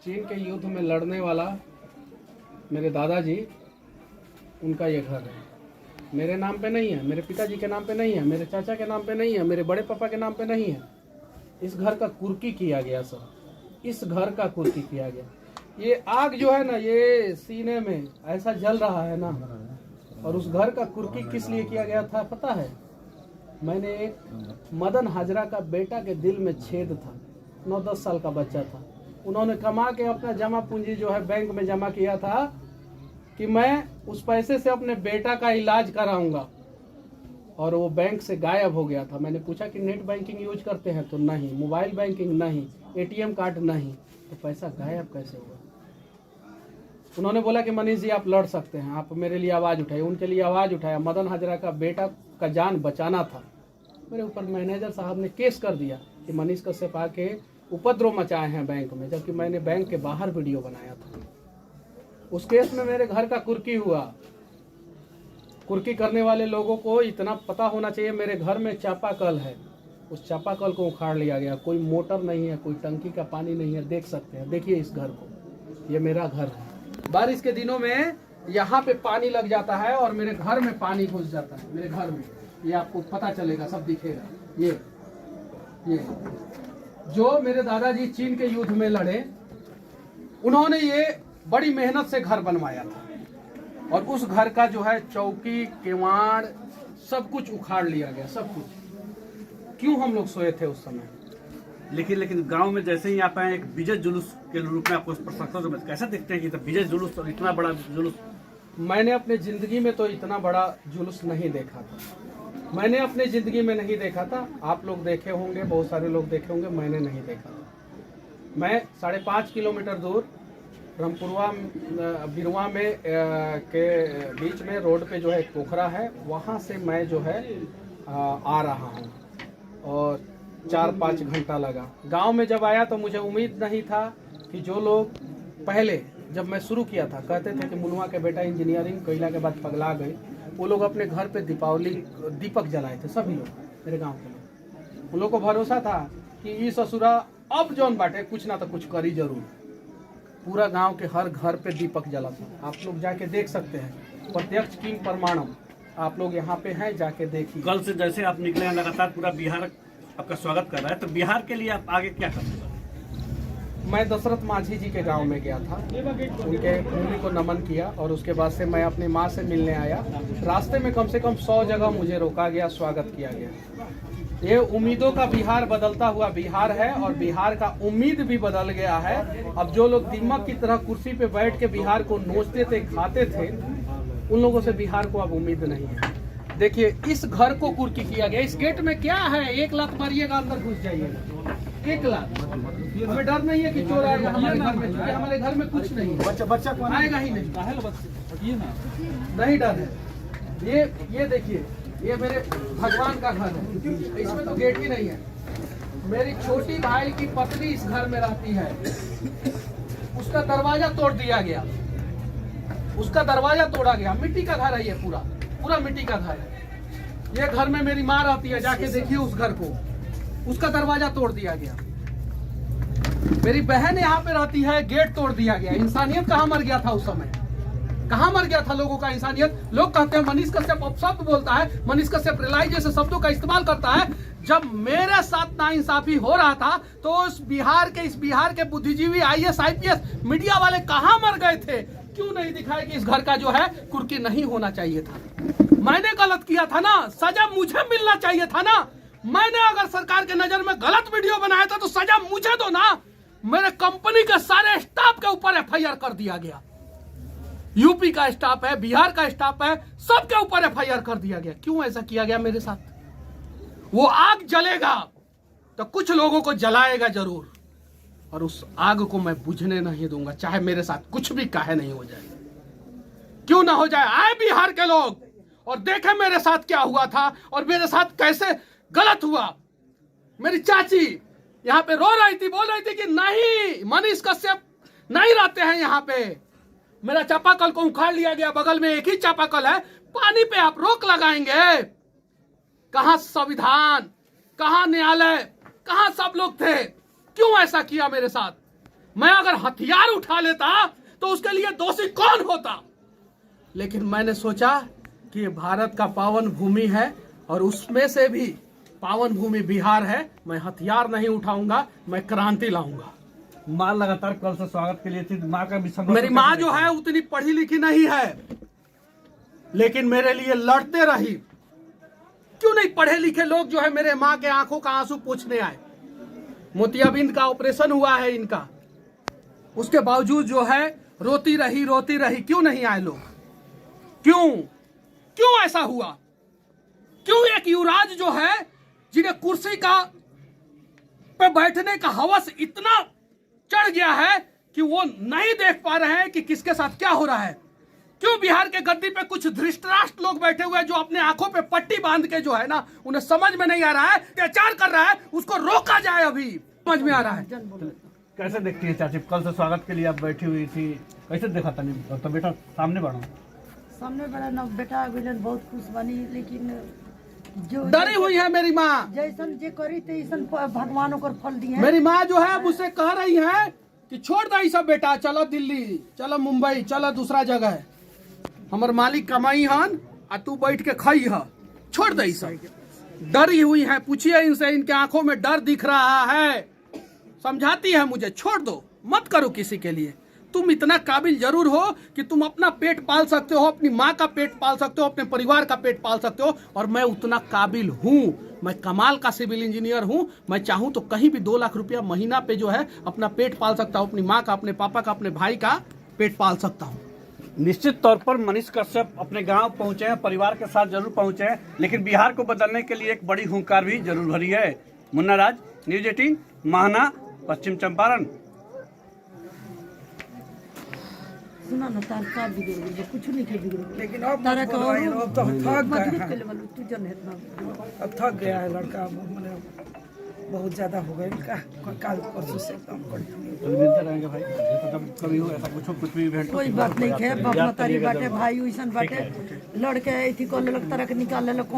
चीन के युद्ध में लड़ने वाला मेरे दादाजी, उनका ये घर है। मेरे नाम पे नहीं है, मेरे पिताजी के नाम पे नहीं है, मेरे चाचा के नाम पे नहीं है, मेरे बड़े पापा के नाम पे नहीं है। इस घर का कुर्की किया गया सर, इस घर का कुर्की किया गया। ये आग जो है ना, ये सीने में ऐसा जल रहा है ना, और उस घर का कुर्की किस लिए किया गया था पता है? मैंने एक मदन हाजरा का बेटा के दिल में छेद था, 9-10 साल का बच्चा था। उन्होंने कमा के अपना जमा पूंजी जो है बैंक में जमा किया था कि मैं उस पैसे से अपने बेटा का इलाज कराऊंगा, और वो बैंक से गायब हो गया था। मैंने पूछा कि नेट बैंकिंग यूज करते हैं? तो नहीं। मोबाइल बैंकिंग नहीं, एटीएम कार्ड नहीं। तो पैसा गायब कैसे हुआ? उन्होंने बोला कि मनीष जी आप लड़ सकते हैं, आप मेरे लिए आवाज़ उठाइए। उनके लिए आवाज़ उठाया। मदन हाजरा का बेटा का जान बचाना था। मेरे ऊपर मैनेजर साहब ने केस कर दिया कि मनीष कश्यप आके उपद्रव मचाए हैं बैंक में, जबकि मैंने बैंक के बाहर वीडियो बनाया था। उस केस में मेरे घर का कुर्की हुआ। कुर्की करने वाले लोगों को इतना पता होना चाहिए, मेरे घर में चापाकल है, उस चापाकल को उखाड़ लिया गया। कोई मोटर नहीं है, कोई टंकी का पानी नहीं है। देख सकते हैं, देखिए इस घर को, ये मेरा घर है। बारिश के दिनों में यहाँ पे पानी लग जाता है और मेरे घर में पानी घुस जाता है। मेरे घर में ये आपको पता चलेगा, सब दिखेगा। ये जो मेरे दादाजी चीन के युद्ध में लड़े, उन्होंने ये बड़ी मेहनत से घर बनवाया था, और उस घर का जो है चौकी, केवाड़, सब कुछ उखाड़ लिया गया, सब कुछ। क्यों हम लोग सोए थे उस समय? लेकिन गांव में जैसे ही आप आए, एक विजय जुलूस के रूप में आपको प्रशंसा में कैसा देखते हैं कि विजय जुलूस और इतना बड़ा जुलूस? मैंने अपने जिंदगी में तो इतना बड़ा जुलूस नहीं देखा था। मैंने अपने जिंदगी में नहीं देखा था। आप लोग देखे होंगे, बहुत सारे लोग देखे होंगे, मैंने नहीं देखा था। मैं 5.5 किलोमीटर दूर रामपुरवा बिरवा में के बीच में रोड पे जो है एक पोखरा है, वहाँ से मैं जो है आ रहा हूँ, और 4-5 घंटा लगा। गांव में जब आया तो मुझे उम्मीद नहीं था कि जो लोग पहले जब मैं शुरू किया था कहते थे कि मुनुआ के बेटा इंजीनियरिंग कैला के बाद पगला गए, वो लोग अपने घर पे दीपक जलाए थे, सभी लोग, मेरे गांव के लोग। उन लोगों को भरोसा था कि ई ससुरा अब जौन बाटे कुछ ना तो कुछ करी जरूर। पूरा गांव के हर घर पे दीपक जला था। आप लोग जाके देख सकते हैं, प्रत्यक्ष किंग प्रमाणम। आप लोग यहाँ पे हैं, जाके देखिए। कल से जैसे आप निकले हैं, लगातार पूरा बिहार आपका स्वागत कर रहा है, तो बिहार के लिए आप आगे क्या करेंगे? मैं दशरथ माझी जी के गांव में गया था, उनके भूमि को नमन किया, और उसके बाद से मैं अपनी माँ से मिलने आया। रास्ते में कम से कम 100 जगह मुझे रोका गया, स्वागत किया गया। ये उम्मीदों का बिहार बदलता हुआ बिहार है, और बिहार का उम्मीद भी बदल गया है। अब जो लोग दीमक की तरह कुर्सी पे बैठ के बिहार को नोचते थे, खाते थे, उन लोगों से बिहार को अब उम्मीद नहीं है। देखिए इस घर को कुर्की किया गया। इस गेट में क्या है? 1 लाख मारिएगा, अंदर घुस जाइएगा। 1 लाख। हमें डर नहीं है कि चोर आएगा हमारे घर में, क्योंकि हमारे घर में कुछ नहीं है। बच्चा आएगा ही नहीं, नहीं डर है। ये देखिए, ये मेरे भगवान का घर है, इसमें तो गेट ही नहीं है। मेरी छोटी भाई की पत्नी इस घर में रहती है, उसका दरवाजा तोड़ दिया गया, उसका दरवाजा तोड़ा गया। मिट्टी का घर है, ये पूरा मिट्टी का घर है। ये घर में मेरी माँ रहती है, जाके देखिए उस घर को, उसका दरवाजा तोड़ दिया गया। मेरी बहन यहाँ पे रहती है, गेट तोड़ दिया गया। इंसानियत कहाँ मर गया था उस समय? कहाँ मर गया था लोगों का इंसानियत? लोग कहते हैं मनीष कश्यप अपशब्द बोलता है, मनीष कश्यप रिलाई जैसे शब्दों का इस्तेमाल करता है। जब मेरे साथ नाइंसाफी हो रहा था तो इस बिहार के बुद्धिजीवी, IAS IPS मीडिया वाले कहाँ मर गए थे? क्यों नहीं दिखाए कि इस घर का जो है कुर्की नहीं होना चाहिए था? मैंने गलत किया था ना, सजा मुझे मिलना चाहिए था ना। मैंने अगर सरकार के नजर में गलत वीडियो बनाया था तो सजा मुझे दो ना। मेरे कंपनी के सारे स्टाफ के ऊपर FIR कर दिया गया। यूपी का स्टाफ है, बिहार का स्टाफ है, सबके ऊपर FIR कर दिया गया। क्यों ऐसा किया गया मेरे साथ? वो आग जलेगा तो कुछ लोगों को जलाएगा जरूर, और उस आग को मैं बुझने नहीं दूंगा, चाहे मेरे साथ कुछ भी काहे नहीं हो जाए। क्यों ना हो जाए? आए बिहार के लोग और देखे मेरे साथ क्या हुआ था और मेरे साथ कैसे गलत हुआ। मेरी चाची यहाँ पे रो रही थी, बोल रही थी कि नहीं, मनीष कश्यप नहीं रहते हैं यहाँ पे। मेरा चापाकल को उखाड़ लिया गया, बगल में एक ही चापाकल है, पानी पे आप रोक लगाएंगे? कहां संविधान, कहां न्यायालय, कहां सब लोग थे? क्यों ऐसा किया मेरे साथ? मैं अगर हथियार उठा लेता तो उसके लिए दोषी कौन होता। लेकिन मैंने सोचा कि ये भारत का पावन भूमि है और उसमें से भी पावन भूमि बिहार है, मैं हथियार नहीं उठाऊंगा, मैं क्रांति लाऊंगा। माँ लगातार कल से स्वागत के लिए थी, माँ का भी संघर्ष। मेरी माँ जो है उतनी पढ़ी लिखी नहीं है, लेकिन मेरे लिए लड़ते रही। क्यों नहीं पढ़े लिखे लोग जो है मेरे माँ के आंखों का आंसू पूछने आए। मोतियाबिंद का ऑपरेशन हुआ है इनका, उसके बावजूद जो है रोती रही। क्यों नहीं आए लोग? क्यों ऐसा हुआ? क्यों एक युवराज जो है जिन्हें कुर्सी का पे बैठने का हवस इतना चढ़ गया है कि वो नहीं देख पा रहे हैं कि किसके साथ क्या हो रहा है? क्यों बिहार के गद्दी पे कुछ धृष्टराष्ट्र लोग बैठे हुए हैं जो अपने आंखों पे पट्टी बांध के जो है ना, उन्हें समझ में नहीं आ रहा है, अत्याचार कर रहा है, उसको रोका जाए। अभी समझ में आ रहा है। कैसे देखती है चाची, कल से स्वागत के लिए आप बैठी हुई थी, कैसे देखा था? नहीं तो बेटा सामने बड़ा ना बेटा विलन बहुत खुश बनी, लेकिन जो डरी हुई है मेरी माँ। जैसन जे करी तैसन भगवान ओकर फल दिए। मेरी माँ जो है मुझसे कह रही है कि छोड़ दे सब बेटा, चलो दिल्ली, चलो मुंबई, चलो दूसरा जगह, हमार मालिक कमाई हन आ तू बैठ के खाई है, छोड़ दे सब। डरी हुई है, पूछिए इनसे, इनके आंखों में डर दिख रहा है। समझाती है मुझे, छोड़ दो, मत करो किसी के लिए। तुम इतना काबिल जरूर हो कि तुम अपना पेट पाल सकते हो, अपनी माँ का पेट पाल सकते हो, अपने परिवार का पेट पाल सकते हो, और मैं उतना काबिल हूँ। मैं कमाल का सिविल इंजीनियर हूँ। मैं चाहूँ तो कहीं भी 2 लाख रुपया महीना पे जो है अपना पेट पाल सकता हूँ, अपनी माँ का, अपने पापा का, अपने भाई का पेट पाल सकता हूँ। निश्चित तौर पर मनीष कश्यप अपने गांव पहुंचे हैं, परिवार के साथ जरूर पहुंचे हैं, लेकिन बिहार को बदलने के लिए एक बड़ी हुंकार भी जरूर भरी है। मुन्ना राज, न्यूज 18, महाना, पश्चिम चंपारण। सुना ना, तार का बिगड़ गई, कुछ नहीं के बिगड़ गई, लेकिन अब तारा का और अब तो थक गए मजबूत हैं। के लेवल तू जन इतना अब थक गया है लड़का, मैंने बहुत ज्यादा हो गया इनका, काल परसों से एकदम कंटिन्यू। तो मिलते रहेंगे भाई, तो जब कभी हो ऐसा कुछ भी इवेंट, कोई बात नहीं है, बाप मतारी बाटे, भाई वैसन बाटे, लड़के ऐथी को लेलक, तरह के निकाल लेलक।